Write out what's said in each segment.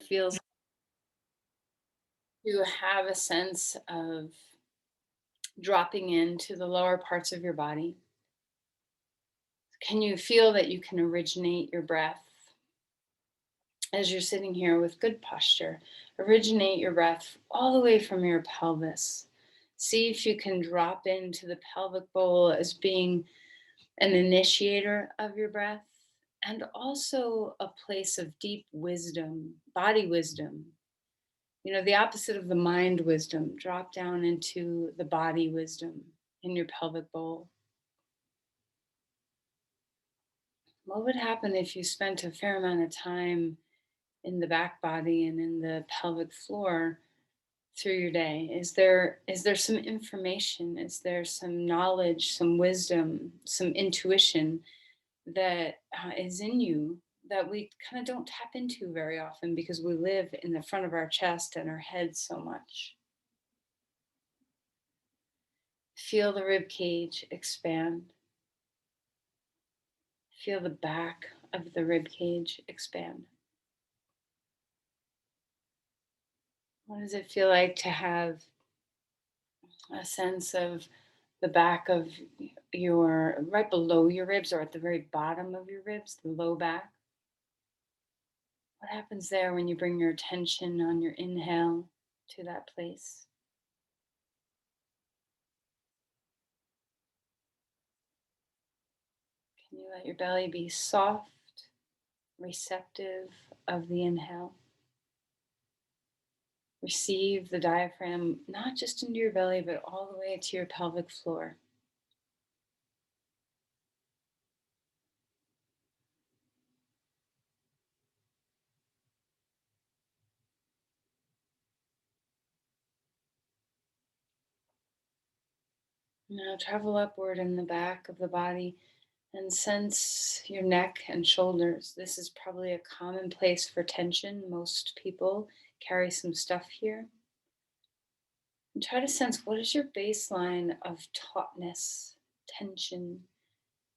Feels to have a sense of dropping into the lower parts of your body. Can you feel that you can originate your breath as you're sitting here with good posture? Originate your breath all the way from your pelvis. See if you can drop into the pelvic bowl as being an initiator of your breath and also a place of deep wisdom, body wisdom. You know, the opposite of the mind wisdom, drop down into the body wisdom in your pelvic bowl. What would happen if you spent a fair amount of time in the back body and in the pelvic floor through your day? Is there some information? Is there some knowledge, some wisdom, some intuition that is in you that we kind of don't tap into very often because we live in the front of our chest and our head so much? Feel the rib cage expand. Feel the back of the rib cage expand. What does it feel like to have a sense of the back of your, right below your ribs or at the very bottom of your ribs, the low back? What happens there when you bring your attention on your inhale to that place? Can you let your belly be soft, receptive of the inhale? Receive the diaphragm not just into your belly, but all the way to your pelvic floor. Now travel upward in the back of the body and sense your neck and shoulders. This is probably a common place for tension. Most people carry some stuff here. And try to sense, what is your baseline of tautness, tension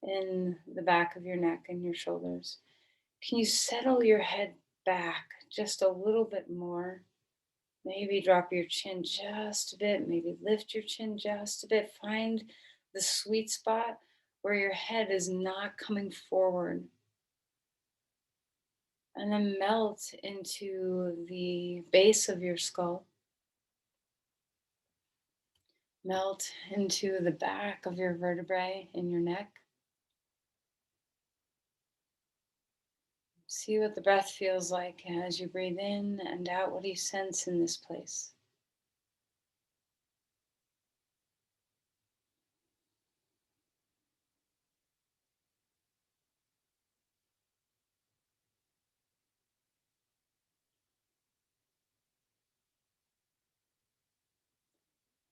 in the back of your neck and your shoulders? Can you settle your head back just a little bit more? Maybe drop your chin just a bit, maybe lift your chin just a bit. Find the sweet spot where your head is not coming forward. And then melt into the base of your skull. Melt into the back of your vertebrae in your neck. See what the breath feels like as you breathe in and out. What do you sense in this place?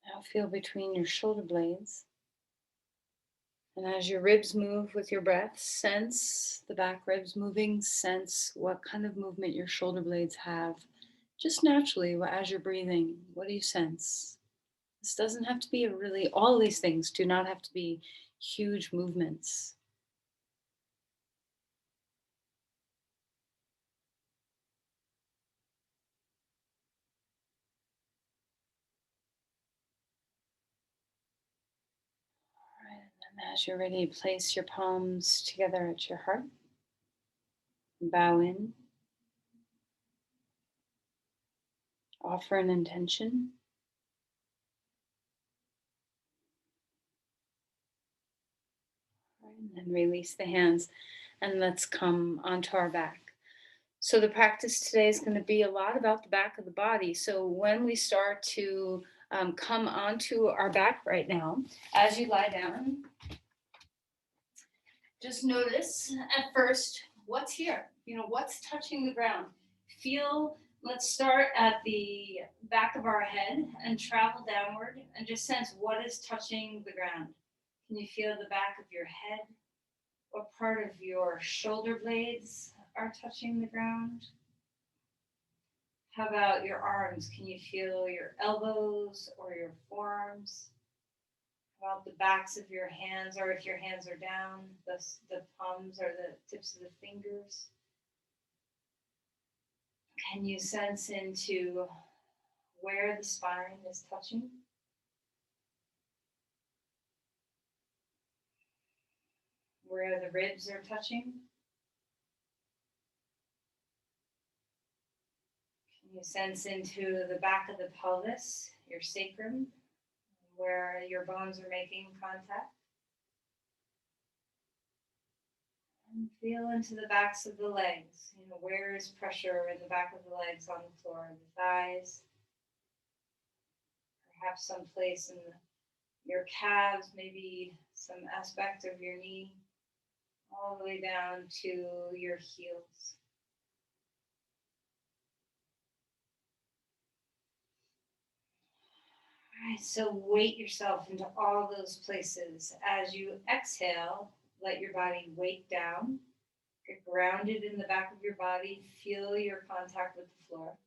Now feel between your shoulder blades. And as your ribs move with your breath, sense the back ribs moving, sense what kind of movement your shoulder blades have. Just naturally, as you're breathing, what do you sense? This doesn't have to be a really, all these things do not have to be huge movements. All right, and then as you're ready, place your palms together at your heart. Bow in, offer an intention, right, and then release the hands. And let's come onto our back. So the practice today is going to be a lot about the back of the body. So when we start to come onto our back right now, as you lie down, just notice at first what's here. You know, what's touching the ground. Feel, let's start at the back of our head and travel downward and just sense what is touching the ground. Can you feel the back of your head? What part of your shoulder blades are touching the ground? How about your arms? Can you feel your elbows or your forearms? How about the backs of your hands, or if your hands are down, the palms or the tips of the fingers? Can you sense into where the spine is touching? Where the ribs are touching? Can you sense into the back of the pelvis, your sacrum, where your bones are making contact? And feel into the backs of the legs. Where is pressure in the back of the legs on the floor? The thighs, perhaps someplace in your calves, maybe some aspect of your knee, all the way down to your heels. All right, so weight yourself into all those places. As you exhale, let your body weight down. Get grounded in the back of your body. Feel your contact with the floor.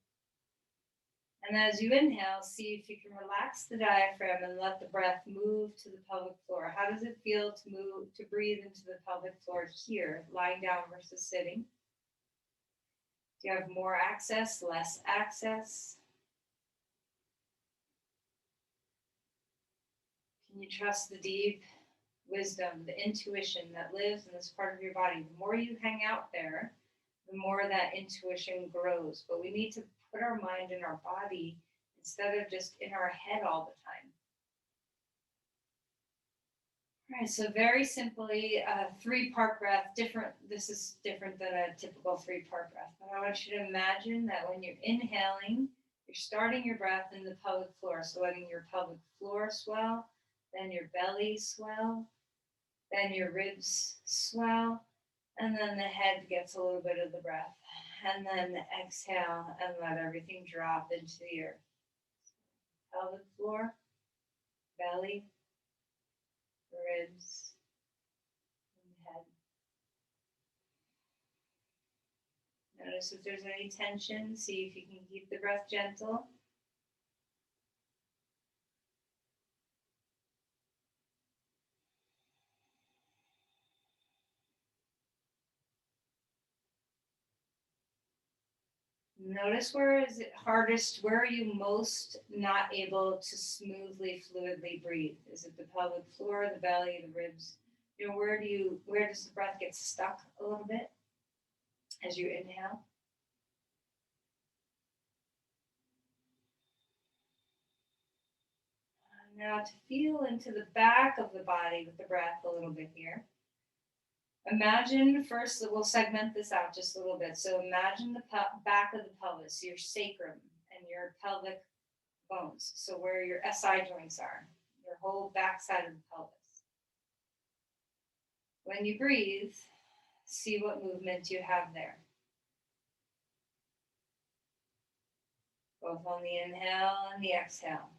And as you inhale, see if you can relax the diaphragm and let the breath move to the pelvic floor. How does it feel to move, to breathe into the pelvic floor here, lying down versus sitting? Do you have more access, less access? Can you trust the deep wisdom, the intuition that lives in this part of your body? The more you hang out there, the more that intuition grows. But we need to put our mind in our body instead of just in our head all the time. All right, so very simply, a 3-part breath. This is different than a typical 3-part breath. But I want you to imagine that when you're inhaling, you're starting your breath in the pelvic floor. So letting your pelvic floor swell, then your belly swell, then your ribs swell, and then the head gets a little bit of the breath. And then exhale and let everything drop into the earth. Pelvic floor, belly, ribs, and head. Notice if there's any tension. See if you can keep the breath gentle. Notice where is it hardest, where are you most not able to smoothly, fluidly breathe? Is it the pelvic floor, the belly, the ribs? Where does the breath get stuck a little bit as you inhale? Now to feel into the back of the body with the breath a little bit here. Imagine first, we'll segment this out just a little bit. So imagine the back of the pelvis, your sacrum and your pelvic bones. So where your SI joints are, your whole back side of the pelvis. When you breathe, see what movement you have there. Both on the inhale and the exhale.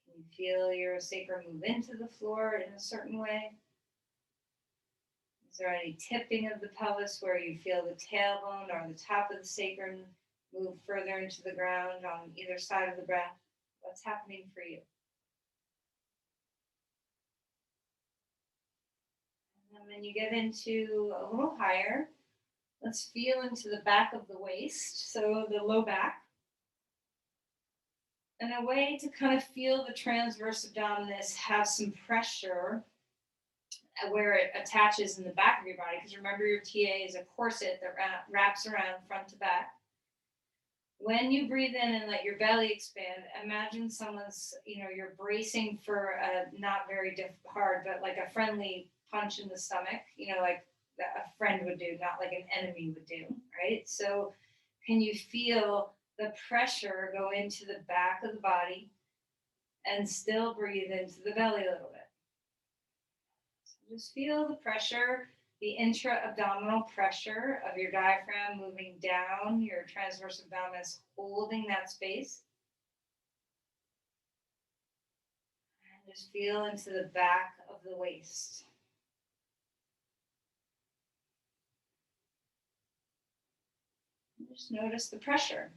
Can you feel your sacrum move into the floor in a certain way? Is there any tipping of the pelvis where you feel the tailbone or the top of the sacrum move further into the ground on either side of the breath? What's happening for you? And then when you get into a little higher, let's feel into the back of the waist, so the low back. And a way to kind of feel the transverse abdominis have some pressure where it attaches in the back of your body, because remember your TA is a corset that wraps around front to back. When you breathe in and let your belly expand, imagine someone's, you're bracing for a not very hard, but like a friendly punch in the stomach, like a friend would do, not like an enemy would do, right? So can you feel the pressure go into the back of the body and still breathe into the belly a little bit? So just feel the pressure, the intra-abdominal pressure of your diaphragm moving down, your transverse abdominis holding that space. And just feel into the back of the waist. And just notice the pressure.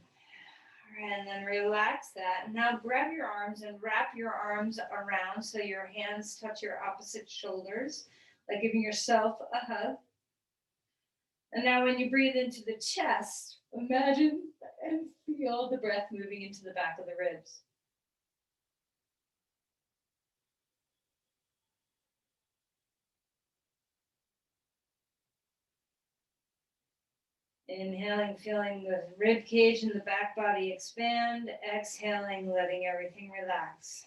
And then relax that. Now grab your arms and wrap your arms around so your hands touch your opposite shoulders, like giving yourself a hug. And now when you breathe into the chest, imagine and feel the breath moving into the back of the ribs. Inhaling, feeling the rib cage and the back body expand. Exhaling, letting everything relax.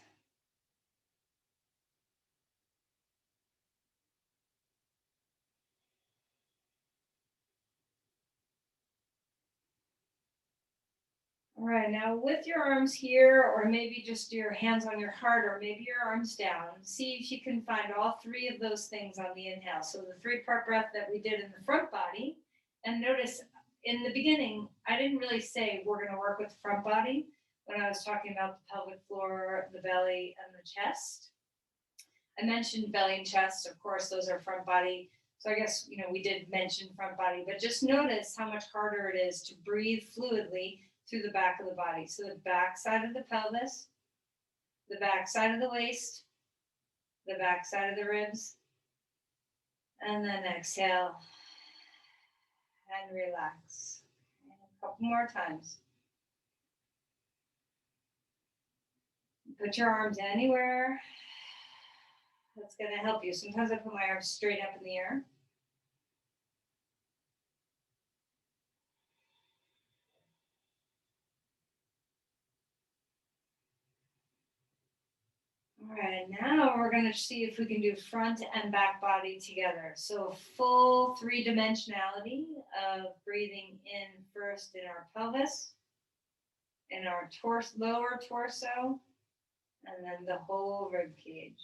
All right, now with your arms here, or maybe just your hands on your heart, or maybe your arms down, see if you can find all three of those things on the inhale. So the 3-part breath that we did in the front body, and notice in the beginning, I didn't really say we're going to work with the front body when I was talking about the pelvic floor, the belly, and the chest. I mentioned belly and chest, of course, those are front body. So I guess, we did mention front body, but just notice how much harder it is to breathe fluidly through the back of the body. So the back side of the pelvis, the back side of the waist, the back side of the ribs, and then exhale and relax. And a couple more times. Put your arms anywhere that's going to help you. Sometimes I put my arms straight up in the air. All right, now we're going to see if we can do front and back body together. So full 3-dimensionality of breathing in first in our pelvis, in our lower torso, and then the whole rib cage.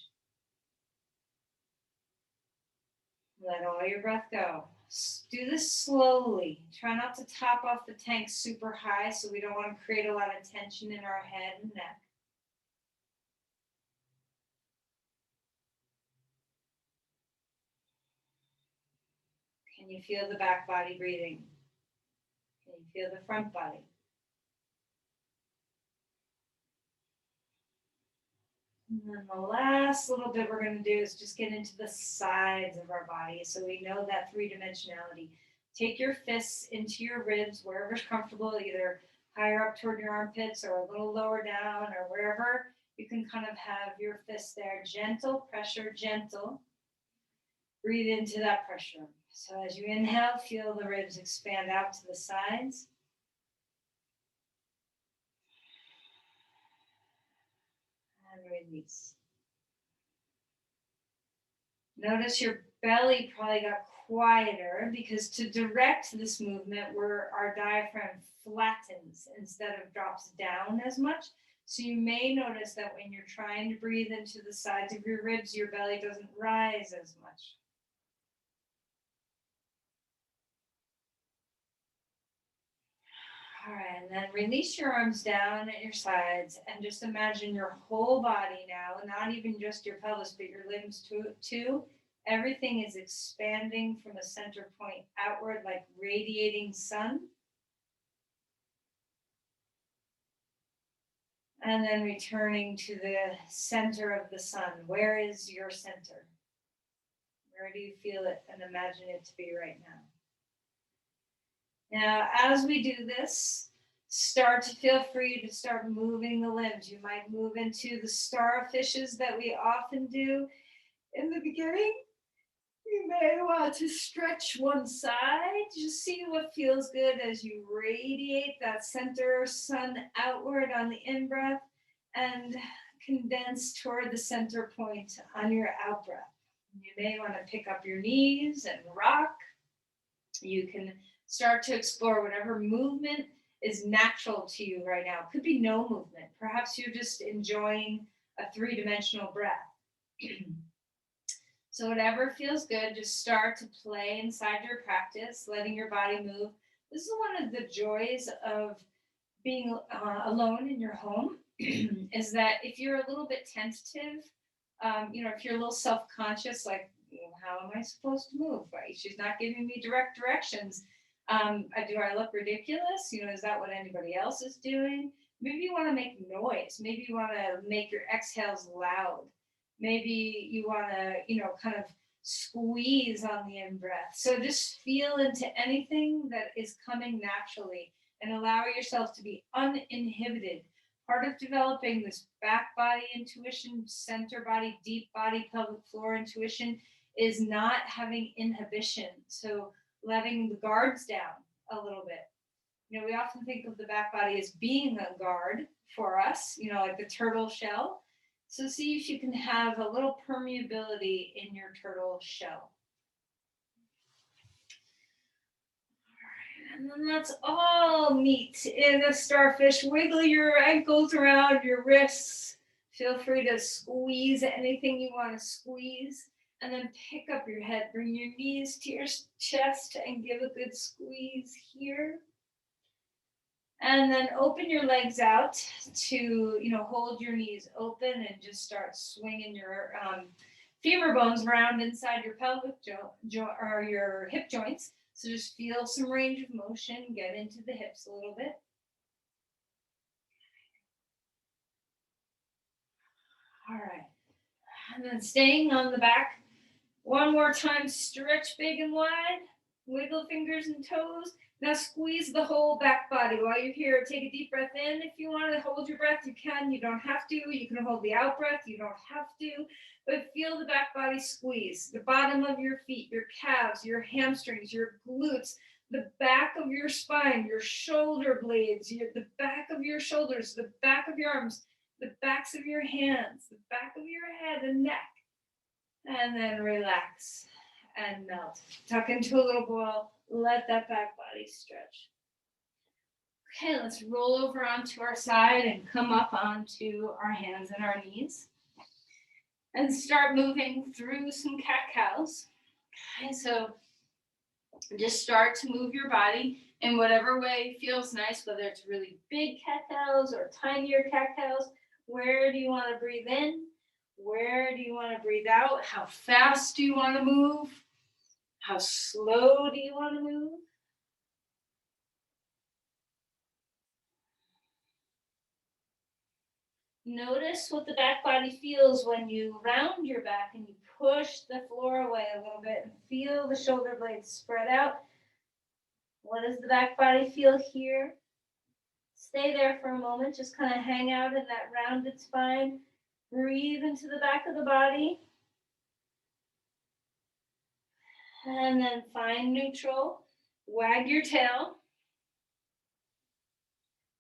Let all your breath go. Do this slowly. Try not to top off the tank super high, so we don't want to create a lot of tension in our head and neck. Can you feel the back body breathing? Can you feel the front body? And then the last little bit we're going to do is just get into the sides of our body so we know that 3-dimensionality. Take your fists into your ribs, wherever's comfortable, either higher up toward your armpits or a little lower down or wherever. You can kind of have your fists there. Gentle pressure, gentle. Breathe into that pressure. So as you inhale, feel the ribs expand out to the sides. And release. Notice your belly probably got quieter because to direct this movement, where our diaphragm flattens instead of drops down as much. So you may notice that when you're trying to breathe into the sides of your ribs, your belly doesn't rise as much. All right, and then release your arms down at your sides and just imagine your whole body now, not even just your pelvis, but your limbs too. Everything is expanding from a center point outward like radiating sun. And then returning to the center of the sun. Where is your center? Where do you feel it and imagine it to be right now? Now, as we do this, start to feel free to start moving the limbs. You might move into the starfishes that we often do in the beginning. You may want to stretch one side. Just see what feels good as you radiate that center sun outward on the in-breath and condense toward the center point on your out-breath. You may want to pick up your knees and rock. You can start to explore whatever movement is natural to you right now. It could be no movement. Perhaps you're just enjoying a 3-dimensional breath. So whatever feels good, just start to play inside your practice, letting your body move. This is one of the joys of being alone in your home, is that if you're a little bit tentative, if you're a little self-conscious, like, how am I supposed to move? Right? She's not giving me direct directions. Do I look ridiculous? Is that what anybody else is doing? Maybe you want to make noise. Maybe you want to make your exhales loud. Maybe you want to, kind of squeeze on the in-breath. So just feel into anything that is coming naturally and allow yourself to be uninhibited. Part of developing this back body intuition, center body, deep body, pelvic floor intuition is not having inhibition. So letting the guards down a little bit. We often think of the back body as being a guard for us, like the turtle shell. So see if you can have a little permeability in your turtle shell. And then let's all meet in a starfish. Wiggle your ankles around your wrists. Feel free to squeeze anything you want to squeeze. And then pick up your head. Bring your knees to your chest and give a good squeeze here. And then open your legs out to, hold your knees open and just start swinging your femur bones around inside your pelvic or your hip joints. So just feel some range of motion, get into the hips a little bit. All right. And then staying on the back. One more time, stretch big and wide. Wiggle fingers and toes. Now squeeze the whole back body. While you're here, take a deep breath in. If you want to hold your breath, you can. You don't have to. You can hold the out breath. You don't have to. But feel the back body squeeze. The bottom of your feet, your calves, your hamstrings, your glutes, the back of your spine, your shoulder blades, the back of your shoulders, the back of your arms, the backs of your hands, the back of your head and neck. And then relax and melt. Tuck into a little ball. Let that back body stretch. Okay, let's roll over onto our side and come up onto our hands and our knees. And start moving through some cat-cows. Okay, so just start to move your body in whatever way feels nice, whether it's really big cat-cows or tinier cat-cows. Where do you want to breathe in? Where do you want to breathe out? How fast do you want to move? How slow do you want to move? Notice what the back body feels when you round your back and you push the floor away a little bit and feel the shoulder blades spread out. What does the back body feel here? Stay there for a moment. Just kind of hang out in that rounded spine. Breathe into the back of the body. And then find neutral. Wag your tail.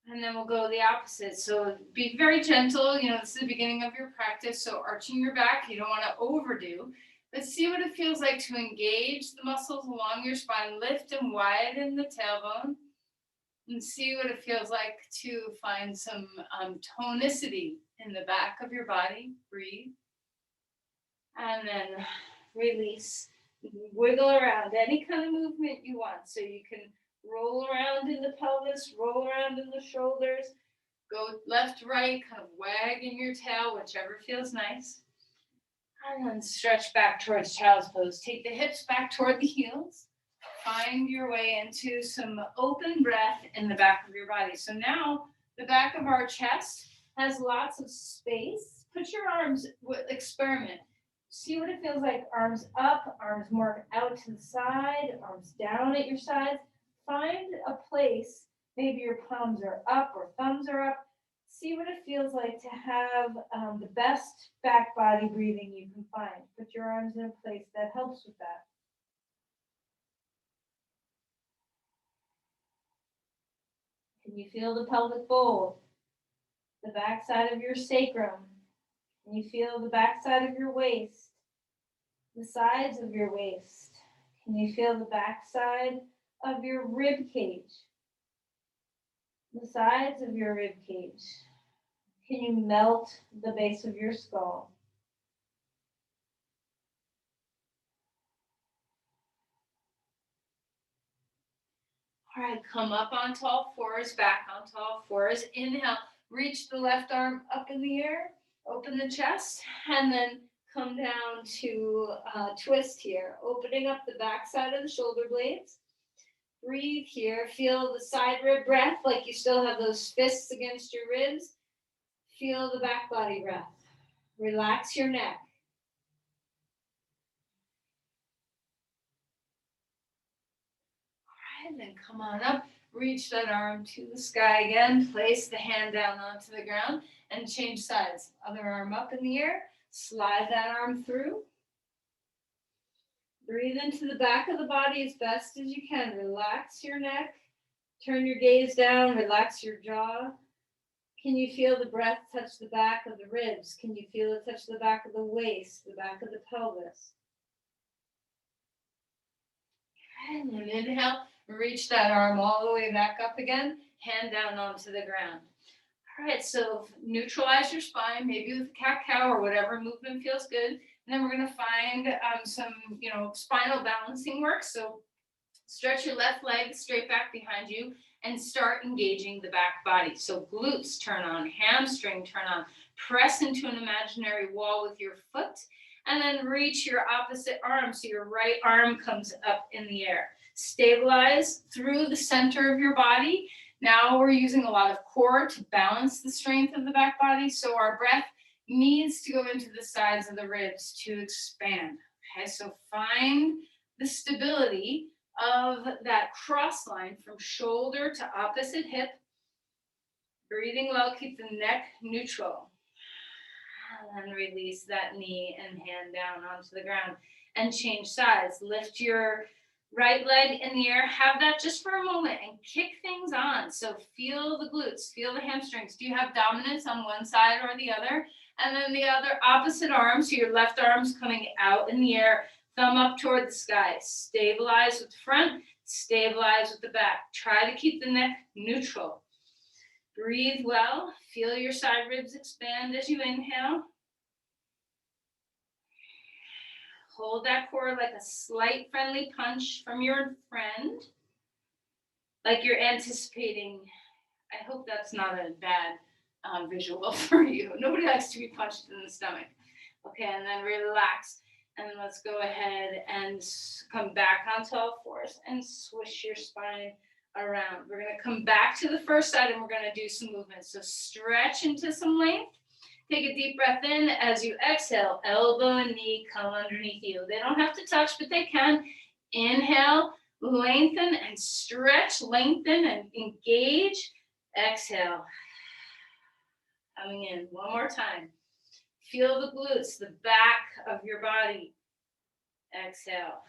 And then we'll go the opposite. So be very gentle. This is the beginning of your practice. So arching your back, you don't want to overdo. But see what it feels like to engage the muscles along your spine. Lift and widen the tailbone. And see what it feels like to find some tonicity in the back of your body. Breathe. And then release. Wiggle around. Any kind of movement you want. So you can roll around in the pelvis, roll around in the shoulders, go left, right, kind of wagging your tail, whichever feels nice. And then stretch back towards child's pose. Take the hips back toward the heels. Find your way into some open breath in the back of your body. So now the back of our chest has lots of space. Put your arms, experiment. See what it feels like. Arms up, arms more out to the side, arms down at your sides. Find a place, maybe your palms are up or thumbs are up. See what it feels like to have the best back body breathing you can find. Put your arms in a place that helps with that. Can you feel the pelvic bowl? The back side of your sacrum? Can you feel the back side of your waist? The sides of your waist? Can you feel the back side of your rib cage? The sides of your rib cage? Can you melt the base of your skull? All right, come up onto all fours, back onto all fours. Inhale, reach the left arm up in the air, open the chest, and then come down to twist here, opening up the back side of the shoulder blades. Breathe here. Feel the side rib breath, like you still have those fists against your ribs. Feel the back body breath. Relax your neck. And then come on up, reach that arm to the sky again, place the hand down onto the ground and change sides. Other arm up in the air, slide that arm through. Breathe into the back of the body as best as you can. Relax your neck, turn your gaze down, relax your jaw. Can you feel the breath touch the back of the ribs? Can you feel it touch the back of the waist, the back of the pelvis? And then inhale, reach that arm all the way back up again, hand down onto the ground. All right, so neutralize your spine, maybe with a cat-cow or whatever movement feels good. And then we're gonna find some, spinal balancing work. So stretch your left leg straight back behind you and start engaging the back body. So glutes turn on, hamstring turn on, press into an imaginary wall with your foot, and then reach your opposite arm so your right arm comes up in the air. Stabilize through the center of your body. Now we're using a lot of core to balance the strength of the back body, so our breath needs to go into the sides of the ribs to expand. Okay, so find the stability of that cross line from shoulder to opposite hip. Breathing well, keep the neck neutral. And then release that knee and hand down onto the ground and change sides. Lift your right leg in the air. Have that just for a moment and kick things on. So feel the glutes, feel the hamstrings. Do you have dominance on one side or the other? And then the other opposite arm, so your left arm's coming out in the air, thumb up toward the sky. Stabilize with the front, stabilize with the back. Try to keep the neck neutral. Breathe well. Feel your side ribs expand as you inhale. Hold that core like a slight friendly punch from your friend. Like you're anticipating. I hope that's not a bad visual for you. Nobody likes to be punched in the stomach. Okay, and then relax. And let's go ahead and come back onto all fours and swish your spine around. We're going to come back to the first side and we're going to do some movements. So stretch into some length. Take a deep breath in. As you exhale, elbow and knee come underneath you. They don't have to touch, but they can. Inhale, lengthen and stretch, lengthen and engage. Exhale. Coming in. One more time. Feel the glutes, the back of your body. Exhale.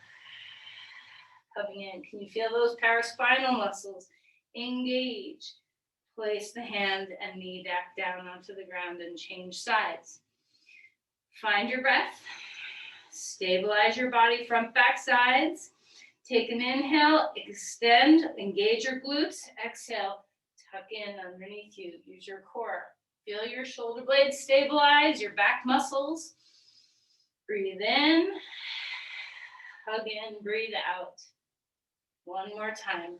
Coming in. Can you feel those paraspinal muscles engage? Place the hand and knee back down onto the ground and change sides. Find your breath. Stabilize your body, front, back, sides. Take an inhale, extend, engage your glutes. Exhale, tuck in underneath you. Use your core. Feel your shoulder blades stabilize, your back muscles. Breathe in, hug in, breathe out. One more time.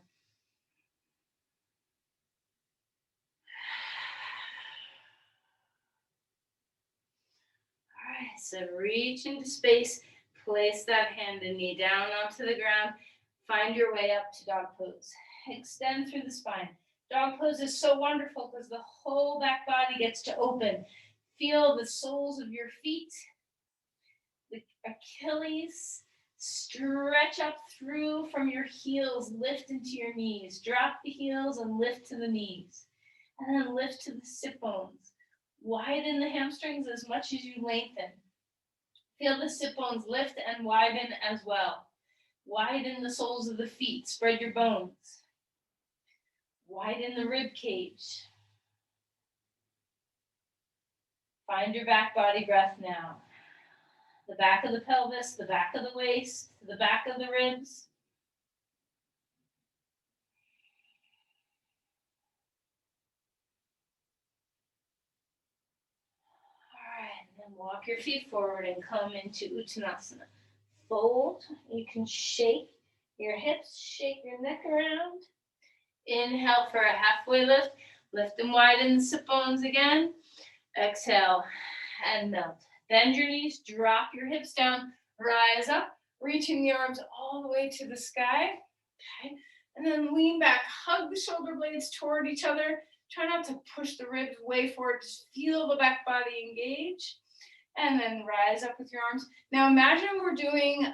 All right, so reach into space, place that hand and knee down onto the ground. Find your way up to dog pose. Extend through the spine. Dog pose is so wonderful because the whole back body gets to open. Feel the soles of your feet, the Achilles. Stretch up through from your heels, lift into your knees. Drop the heels and lift to the knees. And then lift to the sit bones. Widen the hamstrings as much as you lengthen. Feel the sit bones lift and widen as well. Widen the soles of the feet. Spread your bones. Widen the rib cage. Find your back body breath now. The back of the pelvis, the back of the waist, the back of the ribs. All right, and then walk your feet forward and come into Uttanasana. Fold. You can shake your hips, shake your neck around. Inhale for a halfway lift. Lift and widen the sit bones again. Exhale and melt. Bend your knees, drop your hips down, rise up, reaching the arms all the way to the sky. Okay. And then lean back, hug the shoulder blades toward each other. Try not to push the ribs way forward. Just feel the back body engage. And then rise up with your arms. Now imagine we're doing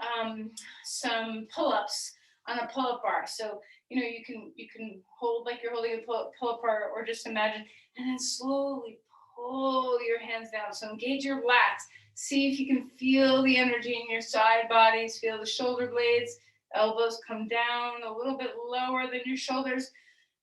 some pull-ups on a pull-up bar. So You can hold like you're holding a pull apart, or just imagine, and then slowly pull your hands down. So engage your lats. See if you can feel the energy in your side bodies. Feel the shoulder blades, elbows come down a little bit lower than your shoulders,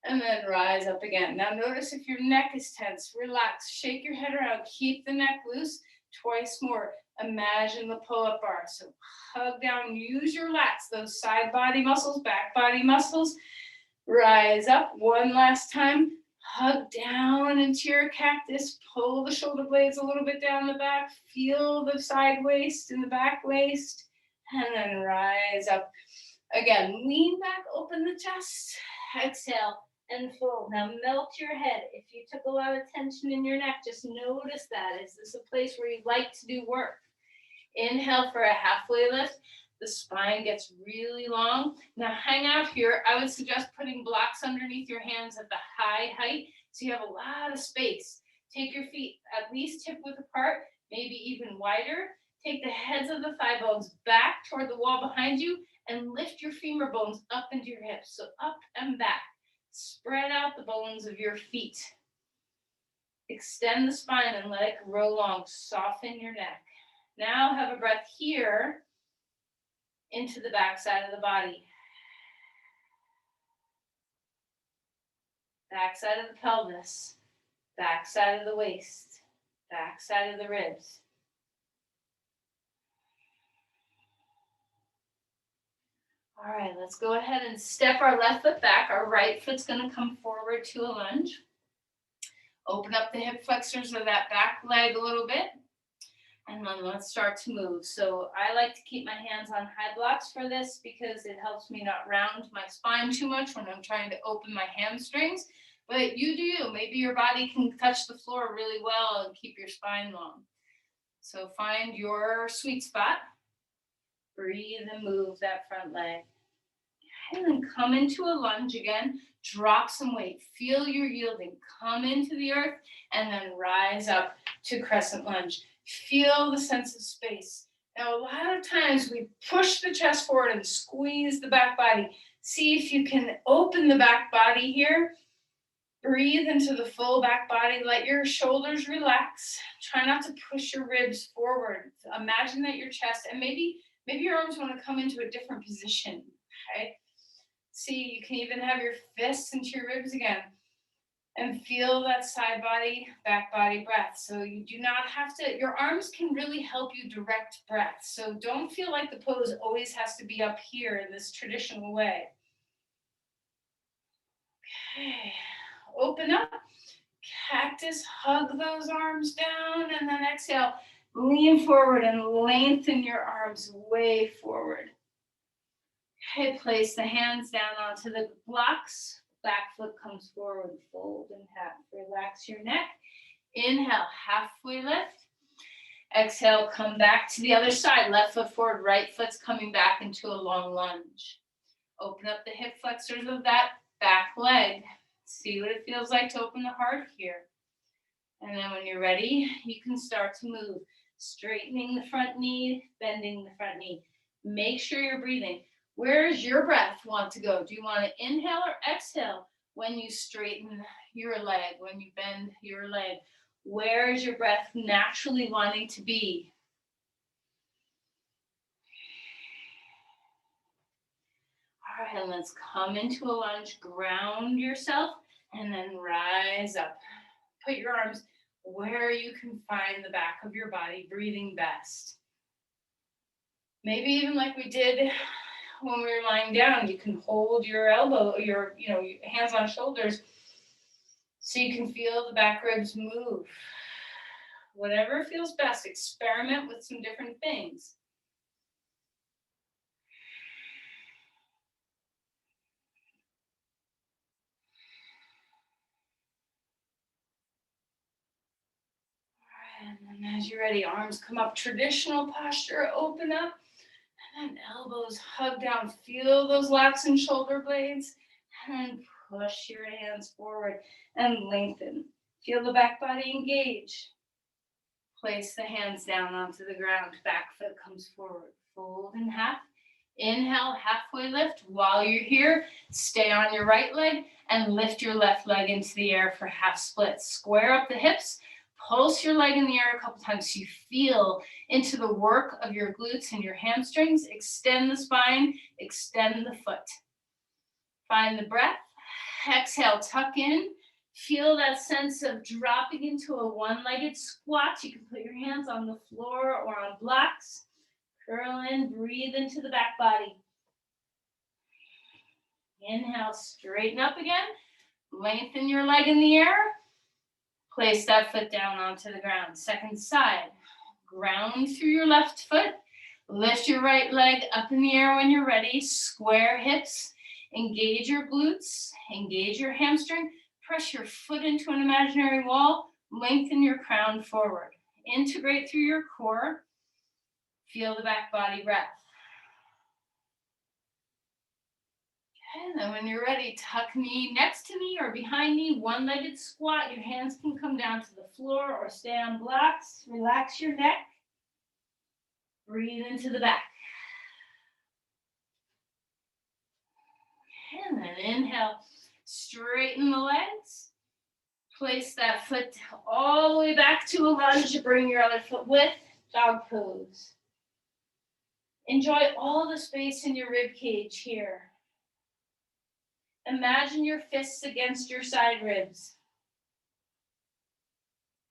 and then rise up again. Now notice if your neck is tense, relax, shake your head around, keep the neck loose. Twice more. Imagine the pull-up bar. So hug down, use your lats, those side body muscles, back body muscles. Rise up one last time. Hug down into your cactus. Pull the shoulder blades a little bit down the back. Feel the side waist and the back waist. And then rise up. Again, lean back, open the chest. Exhale and fold. Now melt your head. If you took a lot of tension in your neck, just notice that. Is this a place where you like to do work? Inhale for a halfway lift. The spine gets really long. Now hang out here. I would suggest putting blocks underneath your hands at the high height so you have a lot of space. Take your feet at least hip width apart, maybe even wider. Take the heads of the thigh bones back toward the wall behind you and lift your femur bones up into your hips. So up and back. Spread out the bones of your feet. Extend the spine and let it grow long. Soften your neck. Now have a breath here into the back side of the body. Back side of the pelvis. Back side of the waist. Back side of the ribs. All right, let's go ahead and step our left foot back. Our right foot's going to come forward to a lunge. Open up the hip flexors of that back leg a little bit. And then let's start to move. So I like to keep my hands on high blocks for this because it helps me not round my spine too much when I'm trying to open my hamstrings. But you do you. Maybe your body can touch the floor really well and keep your spine long. So find your sweet spot. Breathe and move that front leg. And then come into a lunge again. Drop some weight. Feel your yielding. Come into the earth and then rise up to crescent lunge. Feel the sense of space. Now, a lot of times we push the chest forward and squeeze the back body. See if you can open the back body here. Breathe into the full back body. Let your shoulders relax. Try not to push your ribs forward. Imagine that your chest, and maybe your arms want to come into a different position. Okay. See, you can even have your fists into your ribs again. And feel that side body, back body breath. So you do not have to, your arms can really help you direct breath. So don't feel like the pose always has to be up here in this traditional way. Okay, open up, cactus, hug those arms down, and then exhale, lean forward and lengthen your arms way forward. Okay, place the hands down onto the blocks. Back foot comes forward, fold in half. Relax your neck. Inhale, halfway lift. Exhale, come back to the other side. Left foot forward, right foot's coming back into a long lunge. Open up the hip flexors of that back leg. See what it feels like to open the heart here. And then when you're ready, you can start to move. Straightening the front knee, bending the front knee. Make sure you're breathing. Where's your breath want to go? Do you want to inhale or exhale when you straighten your leg, when you bend your leg? Where is your breath naturally wanting to be? All right, and let's come into a lunge. Ground yourself and then rise up. Put your arms where you can find the back of your body, breathing best. Maybe even like we did when we were lying down, you can hold your elbow, your hands on shoulders so you can feel the back ribs move. Whatever feels best, experiment with some different things. All right, and then as you're ready, arms come up, traditional posture, open up. And then elbows hug down. Feel those lats and shoulder blades. And push your hands forward and lengthen. Feel the back body engage. Place the hands down onto the ground. Back foot comes forward. Fold in half. Inhale, halfway lift. While you're here, stay on your right leg and lift your left leg into the air for half split. Square up the hips, pulse your leg in the air a couple times so you feel into the work of your glutes and your hamstrings. Extend the spine, extend the foot. Find the breath. Exhale, tuck in. Feel that sense of dropping into a one-legged squat. You can put your hands on the floor or on blocks. Curl in, breathe into the back body. Inhale, straighten up again. Lengthen your leg in the air. Place that foot down onto the ground. Second side. Ground through your left foot. Lift your right leg up in the air when you're ready. Square hips. Engage your glutes. Engage your hamstring. Press your foot into an imaginary wall. Lengthen your crown forward. Integrate through your core. Feel the back body breath. And then when you're ready, tuck knee next to knee or behind knee, one-legged squat. Your hands can come down to the floor or stay on blocks. Relax your neck. Breathe into the back. And then inhale, straighten the legs. Place that foot all the way back to a lunge. Bring your other foot with, dog pose. Enjoy all the space in your rib cage here. Imagine your fists against your side ribs.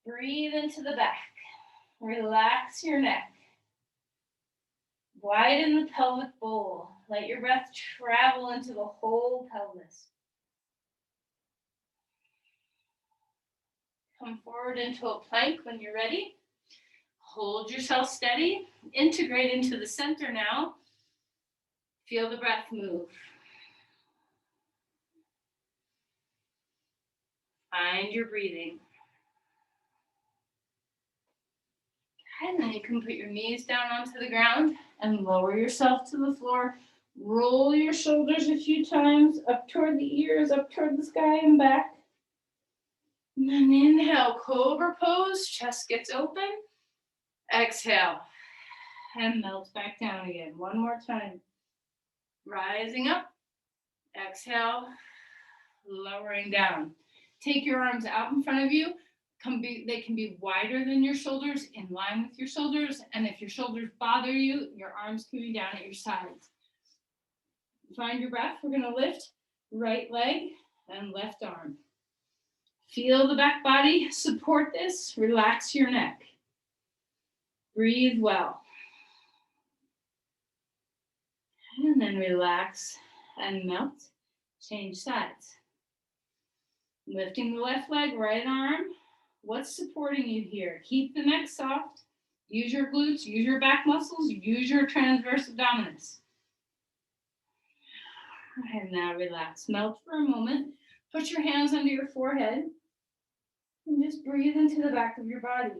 Breathe into the back. Relax your neck. Widen the pelvic bowl. Let your breath travel into the whole pelvis. Come forward into a plank when you're ready. Hold yourself steady. Integrate into the center now. Feel the breath move. Find your breathing. And then you can put your knees down onto the ground and lower yourself to the floor. Roll your shoulders a few times up toward the ears, up toward the sky and back. And then inhale, cobra pose, chest gets open. Exhale, and melt back down again. One more time. Rising up. Exhale, lowering down. Take your arms out in front of you. They can be wider than your shoulders, in line with your shoulders. And if your shoulders bother you, your arms can be down at your sides. Find your breath. We're going to lift right leg and left arm. Feel the back body. Support this. Relax your neck. Breathe well. And then relax and melt. Change sides. Lifting the left leg, right arm. What's supporting you here? Keep the neck soft. Use your glutes, use your back muscles, use your transverse abdominis. And now relax. Melt for a moment. Put your hands under your forehead and just breathe into the back of your body.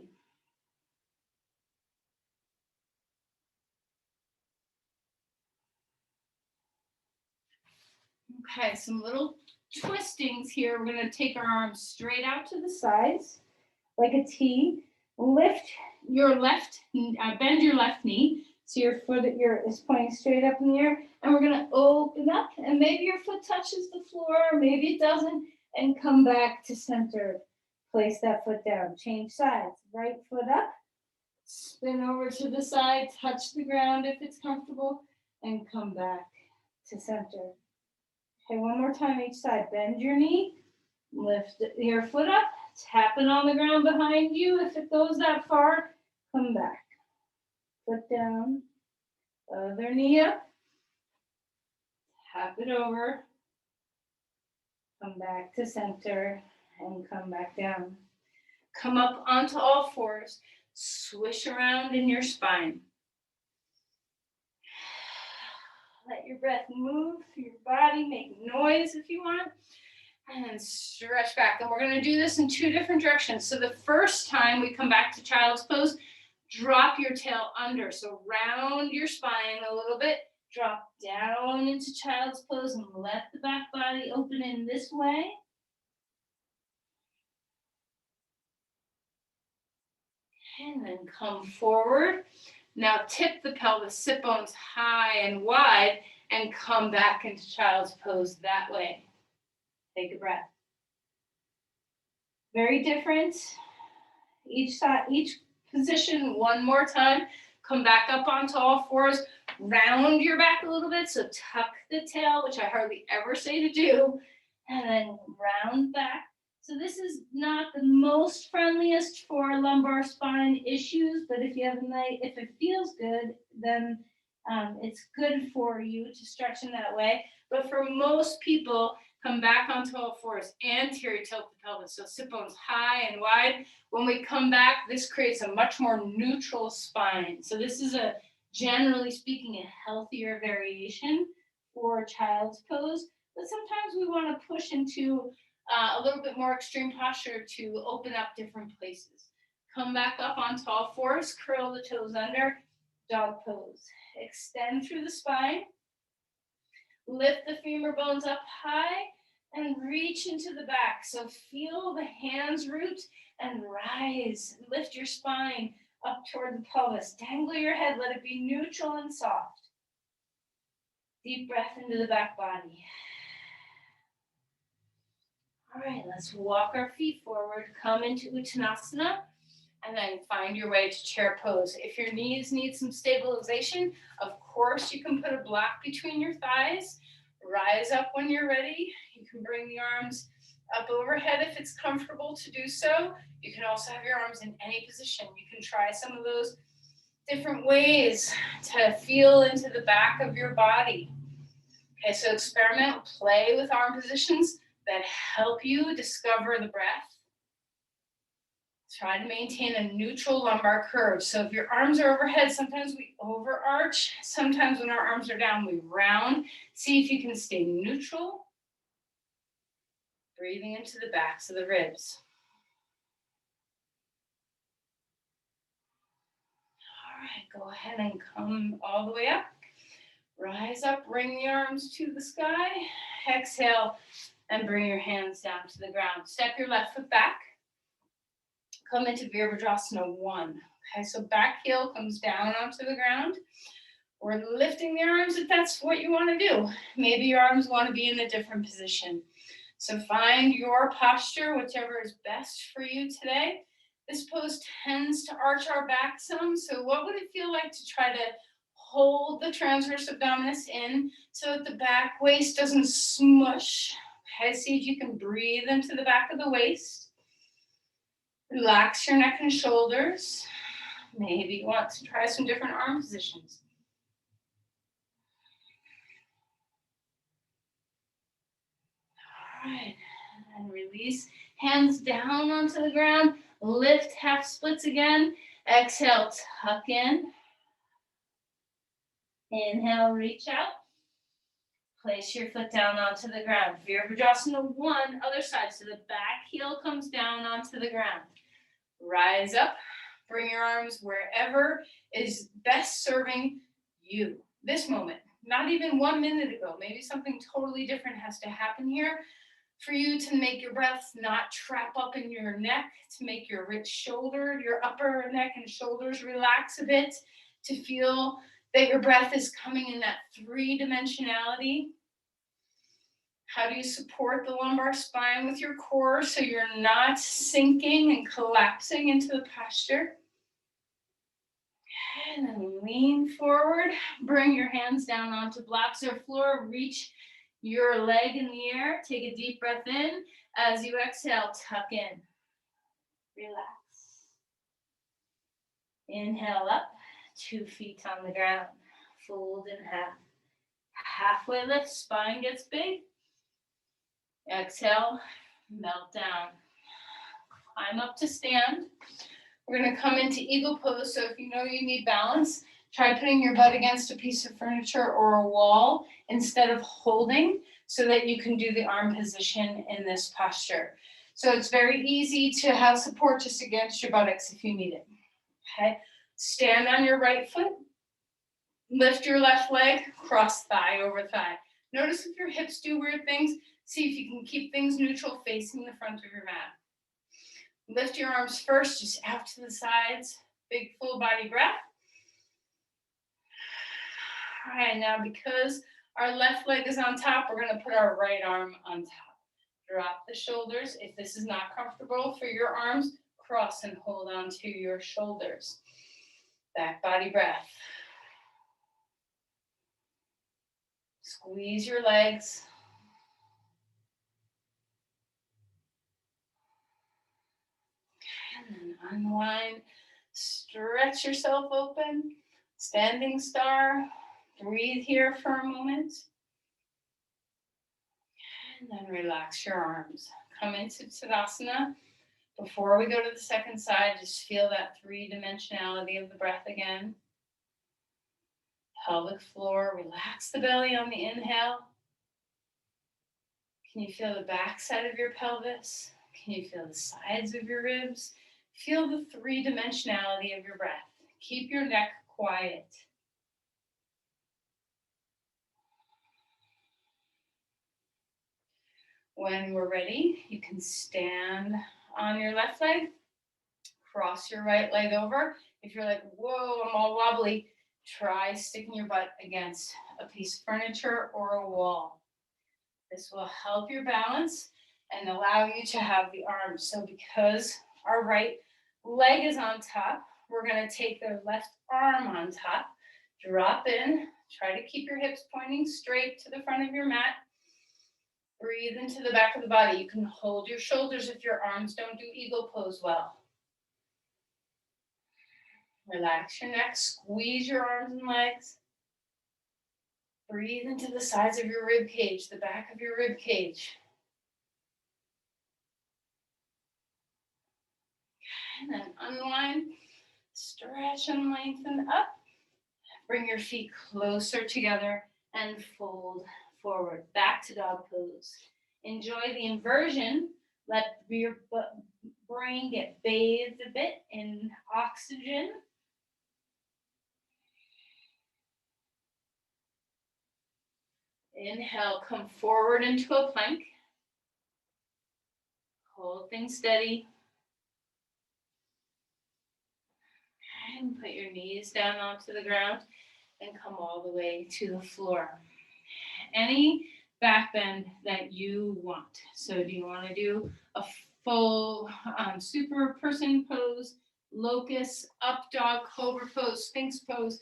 Okay, some little twistings here. We're going to take our arms straight out to the sides like a T. Lift your left, bend your left knee so your foot is pointing straight up in the air. And we're going to open up, and maybe your foot touches the floor, maybe it doesn't, and come back to center. Place that foot down. Change sides. Right foot up. Spin over to the side. Touch the ground if it's comfortable, and come back to center. Okay, one more time each side. Bend your knee, lift your foot up, tap it on the ground behind you. If it goes that far, come back. Foot down, other knee up, tap it over, come back to center, and come back down. Come up onto all fours, swish around in your spine. Let your breath move through your body, make noise if you want, and then stretch back. And we're going to do this in two different directions. So the first time we come back to child's pose, drop your tail under. So round your spine a little bit, drop down into child's pose, and let the back body open in this way. And then come forward. Now tip the pelvis, sit bones high and wide, and come back into child's pose that way. Take a breath. Very different. Each side, each position, one more time. Come back up onto all fours. Round your back a little bit. So tuck the tail, which I hardly ever say to do, and then round back. So this is not the most friendliest for lumbar spine issues, but if you have if it feels good, then it's good for you to stretch in that way. But for most people, come back onto all fours, anterior tilt the pelvis. So sit bones high and wide. When we come back, this creates a much more neutral spine. So this is generally speaking, a healthier variation for child's pose. But sometimes we want to push into a little bit more extreme posture to open up different places. Come back up onto all fours, curl the toes under, dog pose. Extend through the spine. Lift the femur bones up high and reach into the back. So feel the hands root and rise. Lift your spine up toward the pelvis. Dangle your head. Let it be neutral and soft. Deep breath into the back body. All right, let's walk our feet forward. Come into Uttanasana and then find your way to chair pose. If your knees need some stabilization, of course, you can put a block between your thighs. Rise up when you're ready. You can bring the arms up overhead if it's comfortable to do so. You can also have your arms in any position. You can try some of those different ways to feel into the back of your body. Okay, so experiment, play with arm positions that help you discover the breath. Try to maintain a neutral lumbar curve. So if your arms are overhead, sometimes we overarch. Sometimes when our arms are down, we round. See if you can stay neutral. Breathing into the backs of the ribs. All right, go ahead and come all the way up. Rise up, bring the arms to the sky. Exhale, and bring your hands down to the ground. Step your left foot back. Come into Virabhadrasana 1. Okay, so back heel comes down onto the ground. We're lifting the arms if that's what you want to do. Maybe your arms want to be in a different position. So find your posture, whichever is best for you today. This pose tends to arch our back some. So what would it feel like to try to hold the transverse abdominis in so that the back waist doesn't smush? Okay, see if you can breathe into the back of the waist. Relax your neck and shoulders. Maybe you want to try some different arm positions. All right, and release. Hands down onto the ground. Lift half splits again. Exhale, tuck in. Inhale, reach out. Place your foot down onto the ground. Virabhadrasana 1, other side. So the back heel comes down onto the ground. Rise up. Bring your arms wherever is best serving you. This moment, not even 1 minute ago. Maybe something totally different has to happen here for you to make your breath not trap up in your neck, to make your rich shoulder, your upper neck and shoulders relax a bit, to feel that your breath is coming in that 3-dimensionality. How do you support the lumbar spine with your core so you're not sinking and collapsing into the posture? And then lean forward, bring your hands down onto blocks or floor, reach your leg in the air, take a deep breath in. As you exhale, tuck in, relax. Inhale up, 2 feet on the ground, fold in half. Halfway lift, spine gets big. Exhale, melt down. Climb up to stand. We're going to come into eagle pose. So if you know you need balance, try putting your butt against a piece of furniture or a wall instead of holding so that you can do the arm position in this posture. So it's very easy to have support just against your buttocks if you need it. Okay. Stand on your right foot. Lift your left leg, cross thigh over thigh. Notice if your hips do weird things. See if you can keep things neutral facing the front of your mat. Lift your arms first, just out to the sides. Big full body breath. All right, now because our left leg is on top, we're going to put our right arm on top. Drop the shoulders. If this is not comfortable for your arms, cross and hold on to your shoulders. Back body breath. Squeeze your legs. And then unwind. Stretch yourself open. Standing star. Breathe here for a moment. And then relax your arms. Come into Tadasana. Before we go to the second side, just feel that three-dimensionality of the breath again. Pelvic floor, relax the belly on the inhale. Can you feel the back side of your pelvis? Can you feel the sides of your ribs? Feel the three-dimensionality of your breath. Keep your neck quiet. When we're ready, you can stand on your left leg, cross your right leg over. If you're like, whoa, I'm all wobbly, try sticking your butt against a piece of furniture or a wall. This will help your balance and allow you to have the arms. So because our right leg is on top, we're going to take the left arm on top, drop in, try to keep your hips pointing straight to the front of your mat. Breathe into the back of the body. You can hold your shoulders if your arms don't do eagle pose well. Relax your neck, squeeze your arms and legs. Breathe into the sides of your rib cage, the back of your rib cage. And then unwind, stretch and lengthen up. Bring your feet closer together and fold forward. Back to dog pose. Enjoy the inversion. Let your brain get bathed a bit in oxygen. Inhale, come forward into a plank. Hold things steady. And put your knees down onto the ground and come all the way to the floor. Any back bend that you want. So do you want to do a full super person pose, locust, up dog, cobra pose, sphinx pose?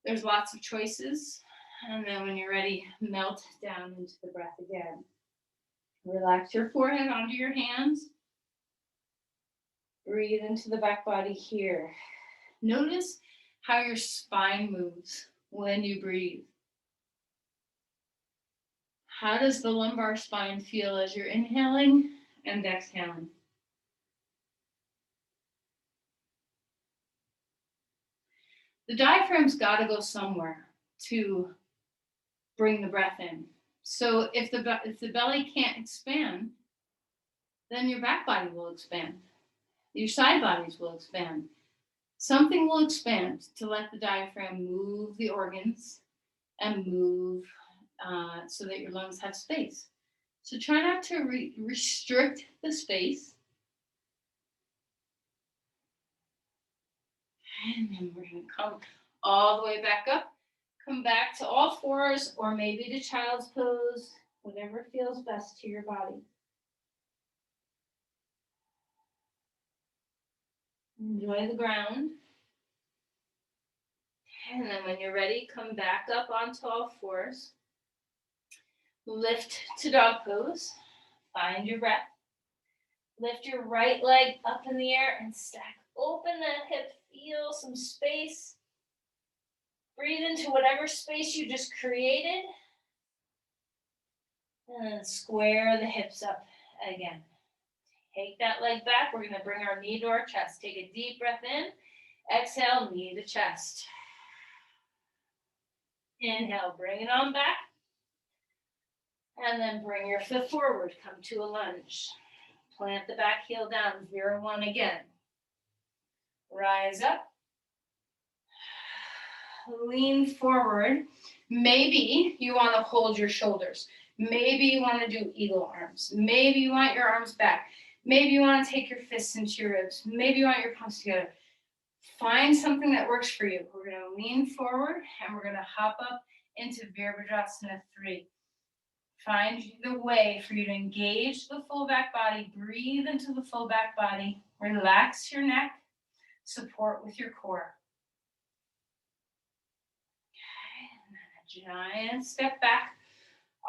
There's lots of choices. And then when you're ready, melt down into the breath again. Relax your forehead onto your hands. Breathe into the back body here. Notice how your spine moves when you breathe. How does the lumbar spine feel as you're inhaling and exhaling? The diaphragm's got to go somewhere to bring the breath in. So if the belly can't expand, then your back body will expand. Your side bodies will expand. Something will expand to let the diaphragm move the organs and move so that your lungs have space. So try not to restrict the space. And then we're going to come all the way back up. Come back to all fours or maybe to child's pose, whatever feels best to your body. Enjoy the ground. And then when you're ready, come back up onto all fours. Lift to dog pose. Find your breath. Lift your right leg up in the air and stack. Open that hip. Feel some space. Breathe into whatever space you just created. And then square the hips up again. Take that leg back. We're going to bring our knee to our chest. Take a deep breath in. Exhale, knee to chest. Inhale, bring it on back. And then bring your foot forward. Come to a lunge. Plant the back heel down. 0-1 again. Rise up. Lean forward. Maybe you want to hold your shoulders. Maybe you want to do eagle arms. Maybe you want your arms back. Maybe you want to take your fists into your ribs. Maybe you want your palms together. Find something that works for you. We're going to lean forward and we're going to hop up into Virabhadrasana 3. Find the way for you to engage the full back body. Breathe into the full back body. Relax your neck. Support with your core. Okay, and then a giant step back.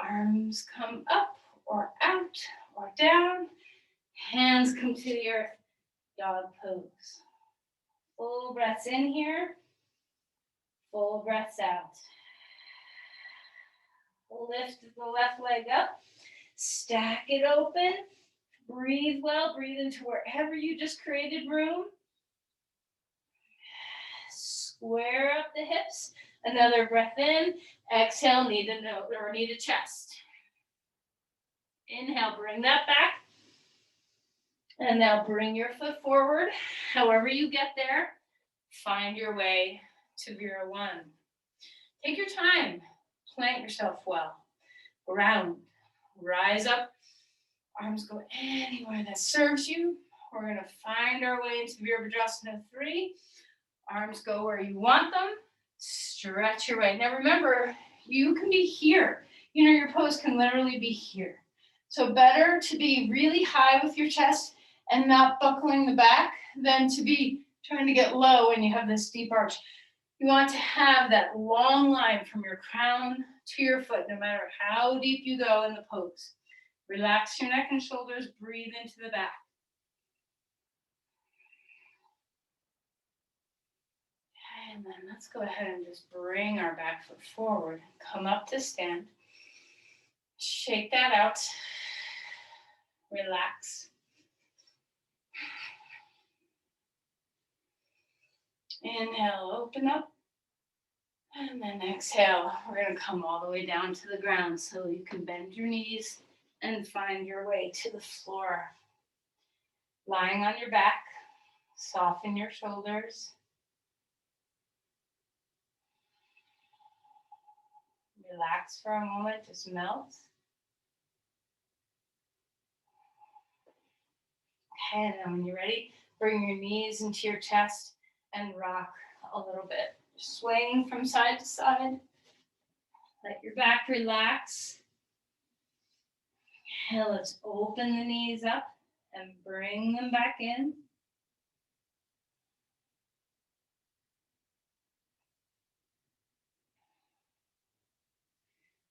Arms come up or out or down. Hands come to the earth. Dog pose. Full breaths in here. Full breaths out. Lift the left leg up. Stack it open. Breathe well. Breathe into wherever you just created room. Square up the hips. Another breath in. Exhale, knee to chest. Inhale, bring that back. And now bring your foot forward. However you get there, find your way to Vira 1. Take your time. Plant yourself well. Ground. Rise up. Arms go anywhere that serves you. We're going to find our way into Virabhadrasana 3. Arms go where you want them. Stretch your way. Now remember, you can be here. You know, your pose can literally be here. So better to be really high with your chest and not buckling the back than to be trying to get low and you have this deep arch. You want to have that long line from your crown to your foot, no matter how deep you go in the pose. Relax your neck and shoulders, breathe into the back. Okay, and then let's go ahead and just bring our back foot forward. Come up to stand. Shake that out. Relax. Inhale, open up. And then exhale, we're going to come all the way down to the ground so you can bend your knees and find your way to the floor. Lying on your back, soften your shoulders. Relax for a moment, just melt. Okay, and then when you're ready, bring your knees into your chest and rock a little bit. Swing from side to side. Let your back relax. Okay, let's open the knees up and bring them back in.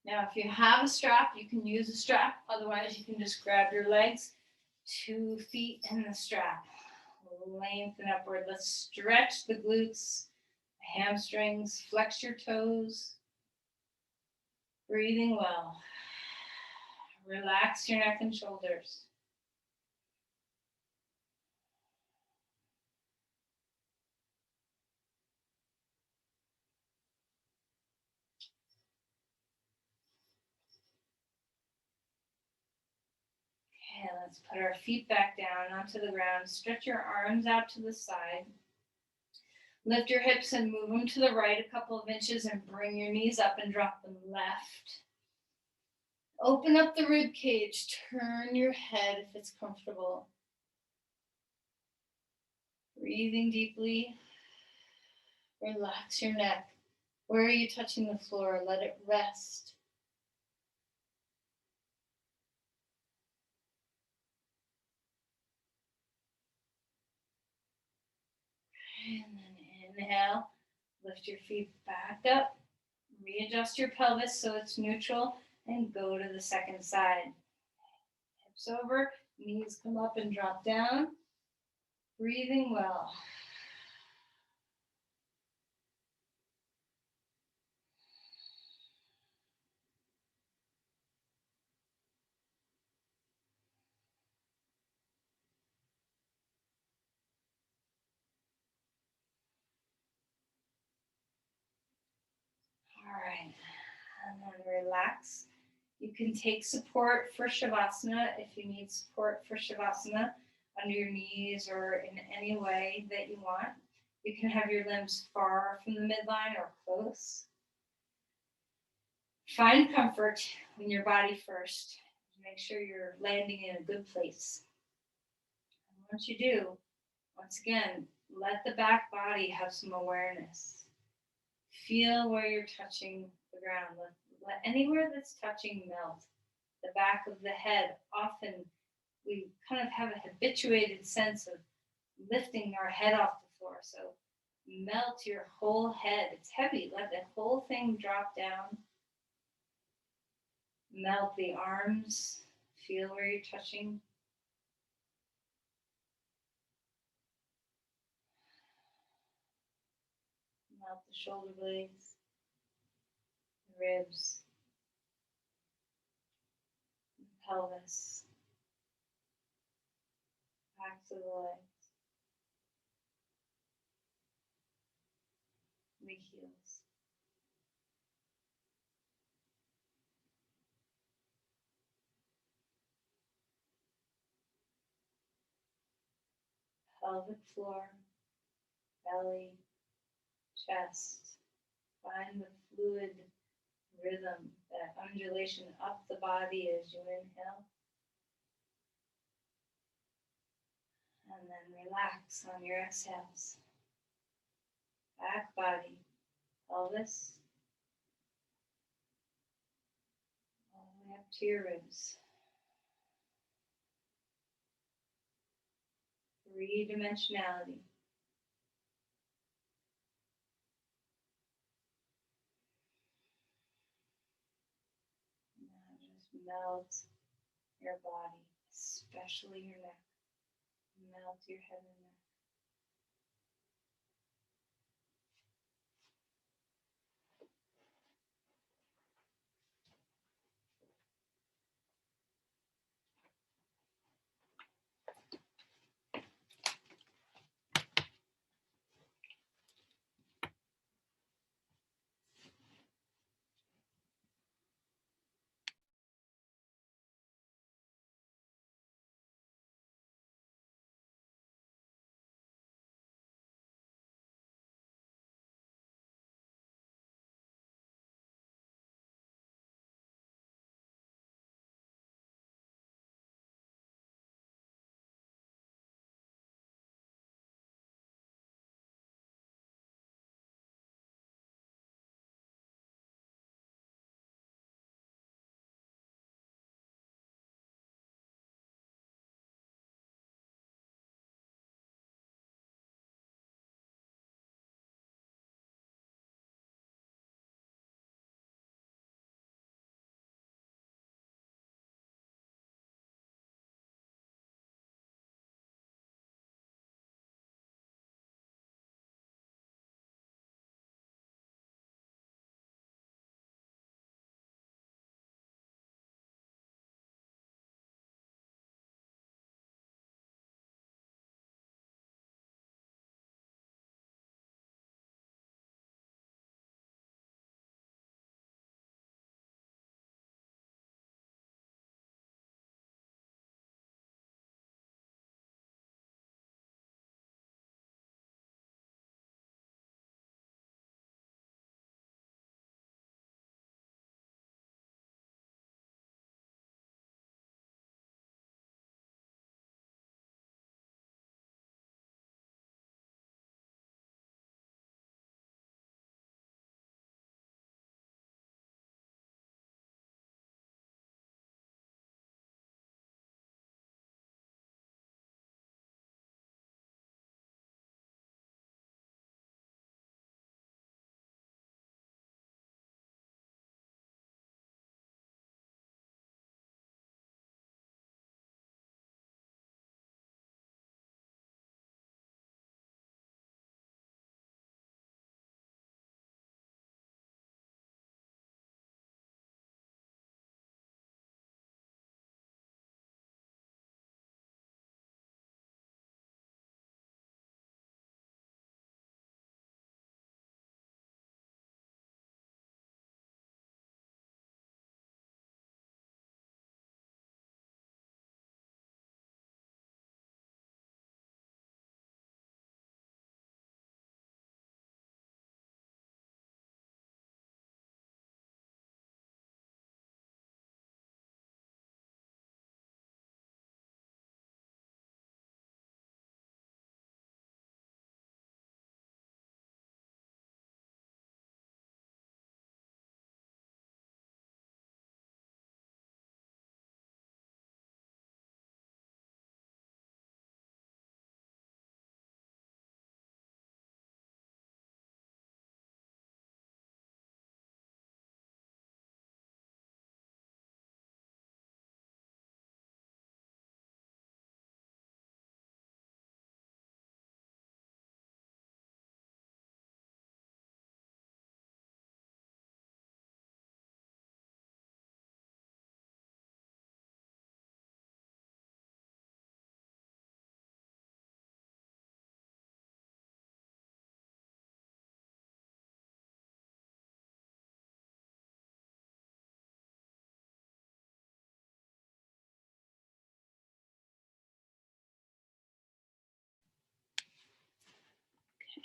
Now, if you have a strap, you can use a strap. Otherwise, you can just grab your legs, 2 feet in the strap. Lengthen upward. Let's stretch the glutes, hamstrings, flex your toes. Breathing well. Relax your neck and shoulders. Okay, let's put our feet back down onto the ground. Stretch your arms out to the side. Lift your hips and move them to the right a couple of inches and bring your knees up and drop them left. Open up the rib cage. Turn your head if it's comfortable. Breathing deeply. Relax your neck. Where are you touching the floor? Let it rest. And then inhale. Lift your feet back up. Readjust your pelvis so it's neutral and go to the second side. Hips over, knees come up and drop down. Breathing well. All right, and then relax. You can take support for Shavasana if you need support for Shavasana under your knees or in any way that you want. You can have your limbs far from the midline or close. Find comfort in your body first. Make sure you're landing in a good place. And once you do, once again, Let the back body have some awareness. Feel where you're touching the ground. Let anywhere that's touching melt. The back of the head, often we kind of have a habituated sense of lifting our head off the floor. So melt your whole head. It's heavy. Let the whole thing drop down. Melt the arms. Feel where you're touching. Melt the shoulder blades, the ribs, the pelvis, backs of the legs, the heels. Pelvic floor, belly, chest. Find the fluid rhythm, that undulation up the body as you inhale. And then relax on your exhales. Back body, pelvis, all the way up to your ribs. Three-dimensionality. Now just melt your body, especially your neck. Melt your head and neck.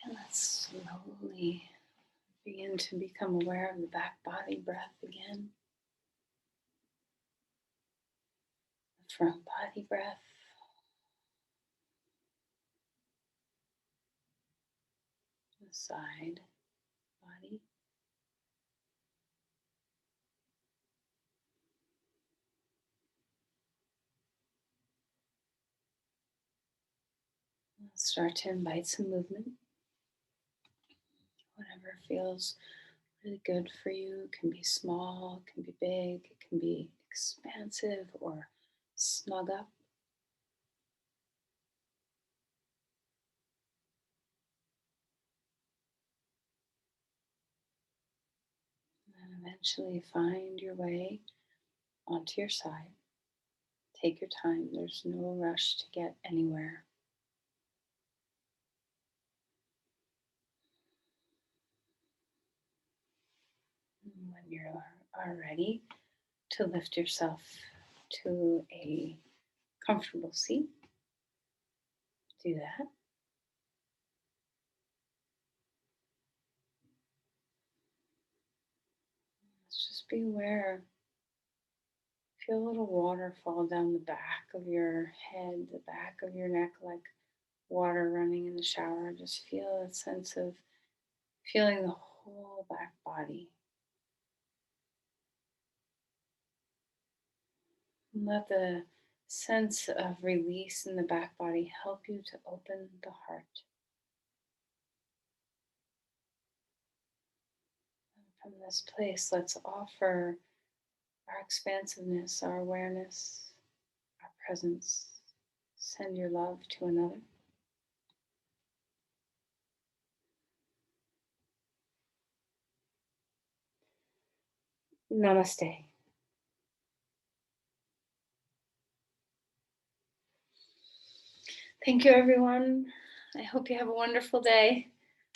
And let's slowly begin to become aware of the back body breath again, the front body breath, the side body. Start to invite some movement. Whatever feels really good for you. It can be small, it can be big, it can be expansive or snug up. And eventually find your way onto your side. Take your time, there's no rush to get anywhere. And when you are ready to lift yourself to a comfortable seat, do that. Let's just be aware. Feel a little water fall down the back of your head, the back of your neck, like water running in the shower. Just feel a sense of feeling the whole back body. And let the sense of release in the back body help you to open the heart. And from this place, let's offer our expansiveness, our awareness, our presence. Send your love to another. Namaste. Thank you, everyone. I hope you have a wonderful day.